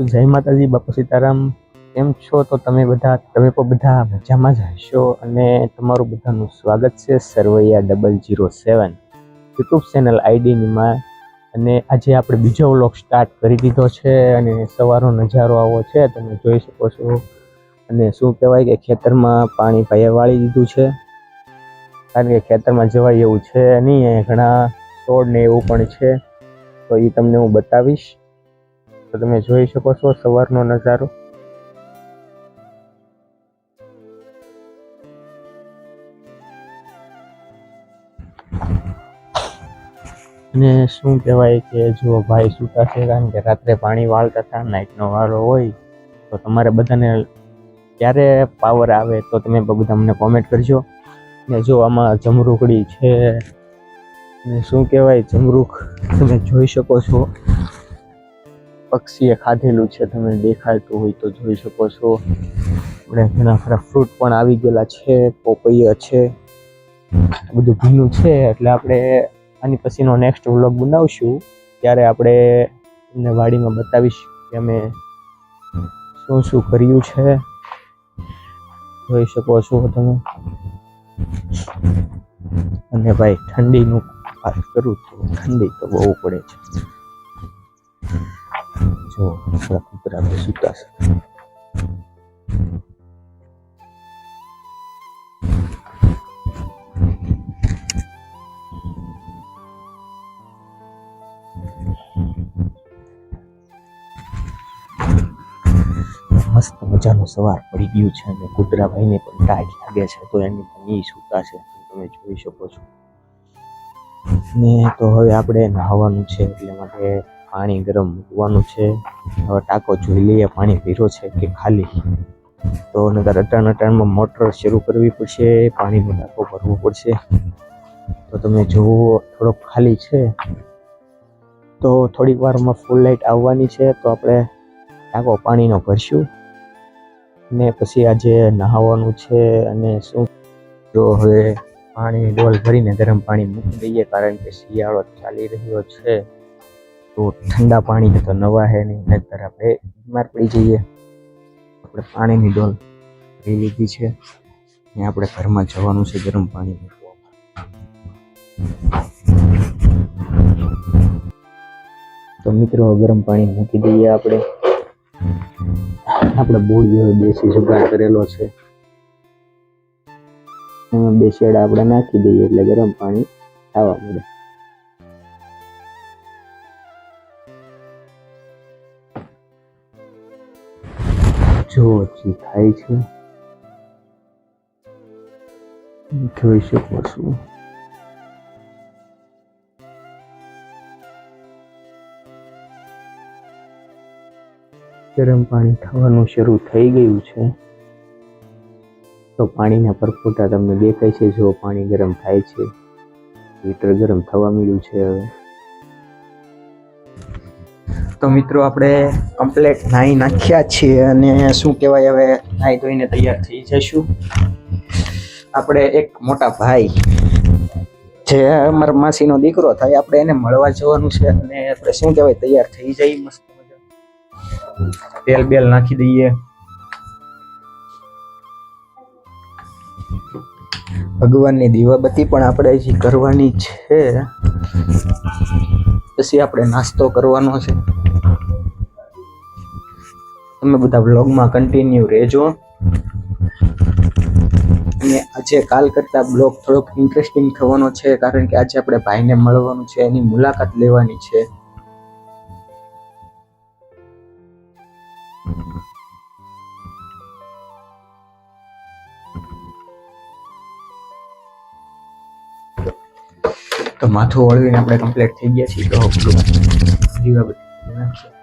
તો જય માતાજી, બાપુ સીતારામ. કેમ છો? તો તમે પણ બધા મજામાં જ હશો અને તમારું બધાનું સ્વાગત છે સરવૈયા 007 યુટ્યુબ ચેનલ આઈડીમાં. અને આજે આપણે બીજો વ્લોગ સ્ટાર્ટ કરી દીધો છે અને સવારનો નજારો આવો છે, તમે જોઈ શકો છો. અને શું કહેવાય કે ખેતરમાં પાણી પાયા વાળી દીધું છે, કારણ કે ખેતરમાં જવાય એવું છે નહીં, ઘણા છોડ ને એવું પણ છે, તો એ તમને હું બતાવીશ. તો તમે જોઈ શકો છો સવારનો નજારો. અને શું કહેવાય કે જો ભાઈ સૂતા છે, કારણ કે રાત્રે પાણી વાળતા હતા, નાઇટનો વાળો હોય, તો તમારે બધાને ક્યારે પાવર આવે તો તમે બધા અમને કોમેન્ટ કરજો. ને જો આમાં જમરૂખડી છે, ને શું કહેવાય જમરૂખ તમે જોઈ શકો છો, પક્ષીએ ખાધેલું છે, તમે દેખાતું હોય તો જોઈ શકો છો. આપણે ઘણા ખરા ફ્રૂટ પણ આવી ગયેલા છે, પોપૈયા છે, બધું ભીનું છે. એટલે આપણે આની પછીનો નેક્સ્ટ વ્લોગ બનાવશું, ત્યારે આપણે તમને વાડીમાં બતાવીશ કે અમે શું શું કર્યું છે. જોઈ શકો છો તમે. અને ભાઈ ઠંડીનું વાત કરું તો ઠંડી તો બહુ પડે છે. જો આપણા કૂતરા બે સૂતા છે. મસ્ત મજાનું સવાર પડી ગયું છે અને કુતરાભાઈને પણ ટાઈટ લાગે છે, તો એની પણ સૂતા છે, તમે જોઈ શકો છો. ને તો હવે આપણે નહાવાનું છે, એટલે માટે પાણી ગરમ મૂકવાનું છે. હવે ટાંકો જોઈ લઈએ પાણી ભર્યો છે કે ખાલી. તો નકર અટાણમાં મોટર શરૂ કરવી પડશે, પાણીનો ટાંકો ભરવો પડશે. તો તમે જુઓ થોડોક ખાલી છે, તો થોડીક વારમાં ફૂલ લાઈટ આવવાની છે, તો આપણે ટાંકો પાણીનો ભરશું ને પછી આજે નહાવાનું છે. અને શું જો હવે પાણી ડોલ ભરીને ગરમ પાણી મૂકી દઈએ, કારણ કે શિયાળો ચાલી રહ્યો છે, તો ઠંડા પાણી તો નવા હે નહીં, નહીંતર આપણે બીમાર પડી જઈએ. આપણે પાણીની ડોલ ભરી લીધી છે ને આપણે ઘરમાં જવાનું છે ગરમ પાણી મૂકવા. તો મિત્રો ગરમ પાણી મૂકી દઈએ. આપણે બોડીઓ દેશી જુગાડ કરેલો છે, એમાં બે શેડા આપણે નાખી દઈએ એટલે ગરમ પાણી આવવા મળે. જો હજી થાય છે, જોઈ શકો છો. ગરમ પાણી થવાનું શરૂ થઈ ગયું છે, તો પાણીના પરપોટા તમને દેખાય છે. જો પાણી ગરમ થાય છે, હીટર ગરમ થવા મળ્યું છે હવે. તો મિત્રો આપણે કમ્પ્લેટ નાહી નાખ્યા છીએ અને શું કહેવાય હવે નાહી ધોઈને તૈયાર થઈ જઈશું. આપણે એક મોટા ભાઈ જે અમારા માસીનો દીકરો થાય, આપણે એને મળવા જવાનું છે અને આપણે શું કહેવાય તૈયાર થઈ જાય. મસ્ત તેલ બેલ નાખી દઈએ. ભગવાનની દીવાબત્તી પણ આપણે હજી કરવાની છે, પછી આપણે નાસ્તો કરવાનો છે. તમે બધા બ્લોગમાં કન્ટિન્યુ રહેજો. અને આજે કાલ કરતા બ્લોગ થોડોક ઇન્ટરેસ્ટિંગ થવાનો છે, કારણ કે આજે આપણે ભાઈને મળવાનું છે, એની મુલાકાત લેવાની છે. તો માથું વળવીને આપણે કમ્પ્લીટ થઈ ગયા છીએ. તો દીવાબત્તી નાખીએ.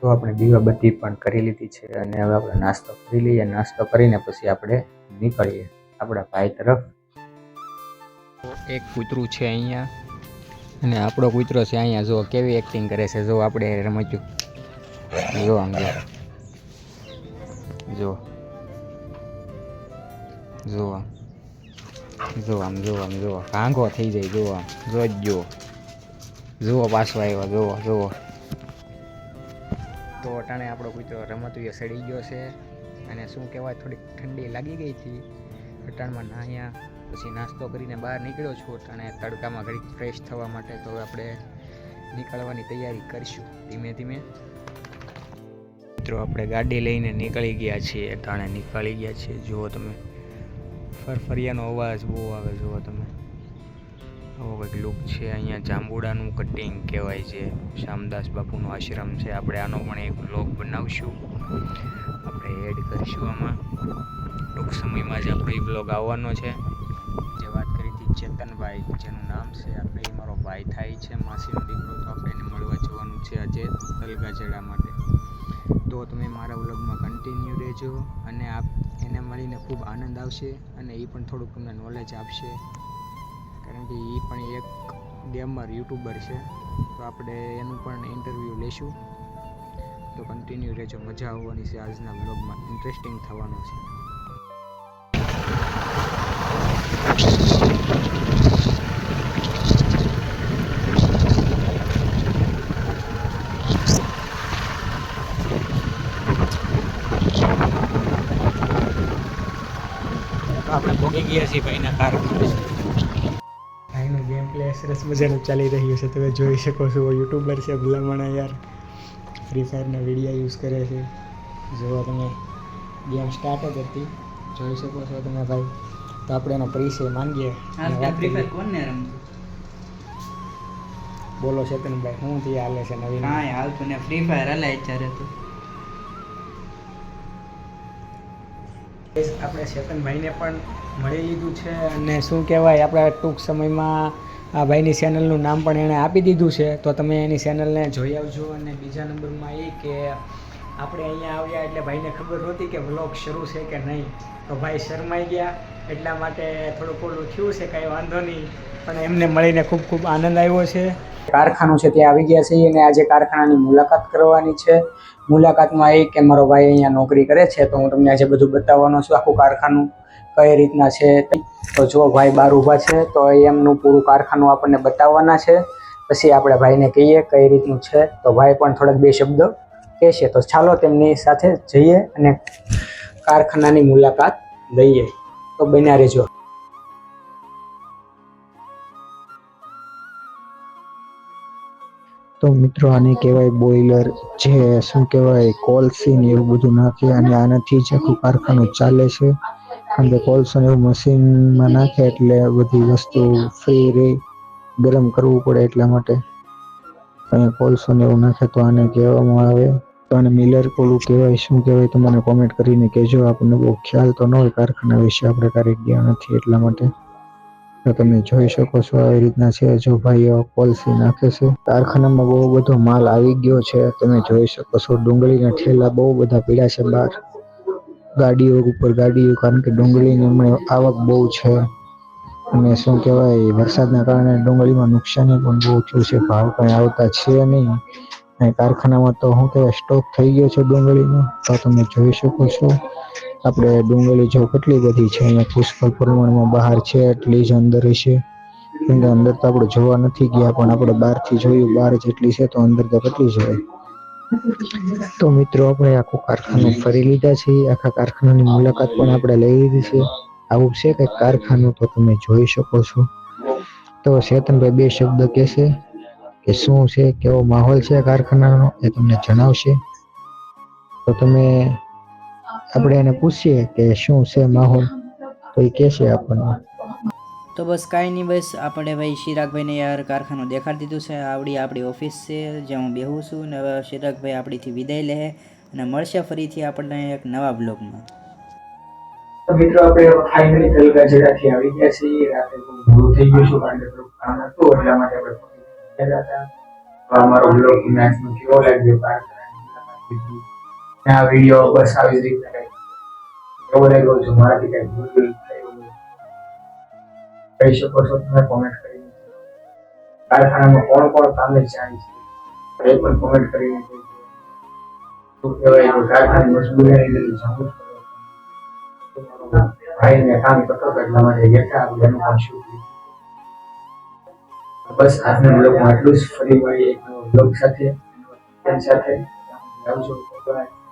તો આપણે દીવાબત્તી પણ કરી લીધી છે અને હવે આપણે નાસ્તો કરી લઈએ. નાસ્તો કરીને પછી આપણે નીકળીએ આપણા ભાઈ તરફ. એક કૂતરું છે અહીંયા અને આપણો કૂતરો છે અહીંયા. જો કેવી એક્ટિંગ કરે છે, જો આપણે રમચ્યું. જો આમ જો જો જો આમ જો આમ જો ભાંગો થઈ જાય. જો આમ જો જુઓ પાછો આવ્યો. જુઓ તો અટાણે આપણો કૂતરો રમતું એ સડી ગયો છે અને શું કહેવાય, થોડીક ઠંડી લાગી ગઈ હતી. અટાણમાં નાહ્યા પછી નાસ્તો કરીને બહાર નીકળ્યો છું અને તડકામાં ઘડીક ફ્રેશ થવા માટે. તો આપણે નીકળવાની તૈયારી કરીશું ધીમે ધીમે. મિત્રો આપણે ગાડી લઈને નીકળી ગયા છીએ. અટાણે નીકળી ગયા છીએ. જુઓ તમે, ફરફરિયાનો અવાજ બહુ આવે. જુઓ તમે, આવો કંઈક લુક છે. અહીંયા જાંબુડાનું કટિંગ કહેવાય છે. શ્યામદાસ બાપુનો આશ્રમ છે. આપણે આનો પણ એક વ્લોગ બનાવશું, આપણે એડ કરીશું આમાં. ટૂંક સમયમાં જ આપણો એ વ્લોગ આવવાનો છે. જે વાત કરી હતી ચેતનભાઈ, જેનું નામ છે, આપણે એ મારો ભાઈ થાય છે, માસીનો દીકરો. તો આપણે એને મળવા જવાનું છે આજે તલગાજડા માટે. તો તમે મારા વ્લોગમાં કન્ટિન્યુ રહેજો અને એને મળીને ખૂબ આનંદ આવશે અને એ પણ થોડુંક તમને નોલેજ આપશે, કારણ કે એ પણ એક ગેમર યુટ્યુબર છે. તો આપણે એનું પણ ઇન્ટરવ્યૂ લેશું. તો કન્ટિન્યુ રહેજો, મજા આવવાની છે. આજના વ્લોગમાં ઇન્ટરેસ્ટિંગ થવાનું છે. આપણે ભોગી ગયા છીએ ભાઈના કારખાને. ભાઈનું ગેમ પ્લે સરસ મજાનું ચાલી રહ્યું છે. તમે જોઈ શકો છો, યુટ્યુબર છે ભલામણા યાર. ફ્રી ફાયરના વિડીયો યુઝ કરે છે. જો તમે ગેમ સ્ટાર્ટ જ હતી, જોઈ શકો છો તમે ભાઈ. તો આપણે એનો પરિચય માંગીએ. કોને રમતું બોલો ચેતનભાઈ, શું થી હાલે છે નવીન? હા હાલતું ને, ફ્રી ફાયર હાલે અત્યારે. તો આપણે ચેતનભાઈને પણ મળી લીધું છે અને શું કહેવાય, આપણે ટૂંક સમયમાં આ ભાઈની ચેનલનું નામ પણ એણે આપી દીધું છે. તો તમે એની ચેનલને જોઈ આવજો. અને બીજા નંબરમાં એ કે આપણે અહીંયા આવ્યા એટલે ભાઈને ખબર નહોતી કે વ્લોગ શરૂ છે કે નહીં. તો ભાઈ શરમાઈ ગયા, એટલા માટે થોડુંક ઓલું થયું છે. કાંઈ વાંધો નહીં, પણ એમને મળીને ખૂબ ખૂબ આનંદ આવ્યો છે. કારખાનું છે ત્યાં આવી ગયા છીએ અને આજે કારખાનાની મુલાકાત કરવાની છે. મુલાકાતમાં એ કે મારો ભાઈ અહીંયા નોકરી કરે છે, તો હું તમને આજે બધું બતાવવાનો છું, આખું કારખાનું કઈ રીતના છે. તો જો ભાઈ બહાર ઊભા છે, તો એમનું પૂરું કારખાનું આપણને બતાવવાના છે. પછી આપણે ભાઈને કહીએ કઈ રીતનું છે. તો ભાઈ પણ થોડાક બે શબ્દ કહેશે. તો ચાલો તેમની સાથે જઈએ અને કારખાનાની મુલાકાત લઈએ. તો બન્યા રહેજો. તો મિત્રો આને કહેવાય બોઇલર, જે શું કહેવાય કોલસી ને એવું બધું નાખે અને આનાથી જ આખું કારખાનું ચાલે છે. કારણ કે કોલસો ને એવું મશીનમાં નાખે એટલે બધી વસ્તુ ફ્રી રહી, ગરમ કરવું પડે એટલા માટે. અહીંયા કોલસો ને એવું નાખે તો આને કહેવામાં આવે, તો આને મિલર કોલું કહેવાય. શું કહેવાય તો મને કોમેન્ટ કરીને કહેજો. આપણને બહુ ખ્યાલ તો ન હોય કારખાના વિશે, આપણે ક્યારેક ગયા નથી એટલા માટે. તો તમે જોઈ શકો છો આવી રીતના છે. જો ભાઈ કોલસી નાખે છે. કારખાનામાં બહુ બધો માલ આવી ગયો છે. તમે જોઈ શકો છો ડુંગળીના ઠેલા બહુ બધા પડ્યા છે બહાર, ગાડીઓ ઉપર ગાડીઓ, કારણ કે ડુંગળીની હમણાં આવક બહુ છે. અને શું કહેવાય વરસાદના કારણે ડુંગળીમાં નુકસાની પણ બહુ થયું છે. ભાવ કંઈ આવતા છે નહીં. અને કારખાનામાં તો શું કહેવાય સ્ટોક થઈ ગયો છે ડુંગળીનો. તો તમે જોઈ શકો છો આપણે ડુંગળી જો કેટલી બધી છે અહીંયા, પુષ્કળ પ્રમાણમાં બહાર છે, એટલી જ અંદર છે. કેમ કે અંદર તો આપણે જોવા નથી ગયા, પણ આપણે બહારથી જોયું, બહાર જેટલી છે તો અંદર તો કેટલી છે. તો મિત્રો આપણે આખું કારખાનું ફરી લીધા છે. આખા કારખાનાની મુલાકાત પણ આપણે લઈ લીધી છે. આવું છે કંઈક કારખાનું, તો તમે જોઈ શકો છો. તો ચેતનભાઈ બે શબ્દ કહેશે કે શું છે, કેવો માહોલ છે કારખાનાનો, એ તમને જણાવશે. તો તમે આપણે એને પૂછીએ કે શું છે માહોલ, તો એ કહેશે આપણને. તો બસ કાંઈ નહીં, બસ આપણે ભાઈ ચિરાગભાઈને યાર કારખાનું દેખાડી દીધું છે. આપણી ઓફિસ છે જ્યાં હું બેહું છું. ને હવે ચિરાગભાઈ આપણીથી વિદાય લે અને મળશે ફરીથી આપણને એક નવા બ્લોગમાં. તો મિત્રો આપણે ફાઇનલી તલગાજડાથી આવી ગયા છીએ. રાતે મોડું થઈ ગયું છે, કારણ કે થોડું કામ હતું એટલા માટે આપણે ગયા હતા. તો અમારો બ્લોગ મેચનો કેવો લાગ્યો, લીધી. અને આ વિડીયો બસ આવી જ રીતે કંઈક કેવો લાગ્યો છે, મારાથી કંઈક ભૂલ થયું કહી શકો છો તમે કોમેન્ટ કરીને. કારખાનામાં કોણ કોણ કામે જાય છે એ પણ કોમેન્ટ કરીને કહેજો. શું કહેવાય કે કારખાની મજબૂરી લીધે જવું જ પડે. ભાઈને કામ કરતો હતો એટલા માટે બેઠા આપણે એનું પણ શું થયું. બસ આજના બ્લોગમાં આટલું જ. ફરી મળીએ એક નવા બ્લોગ સાથે. આવજો. બાય.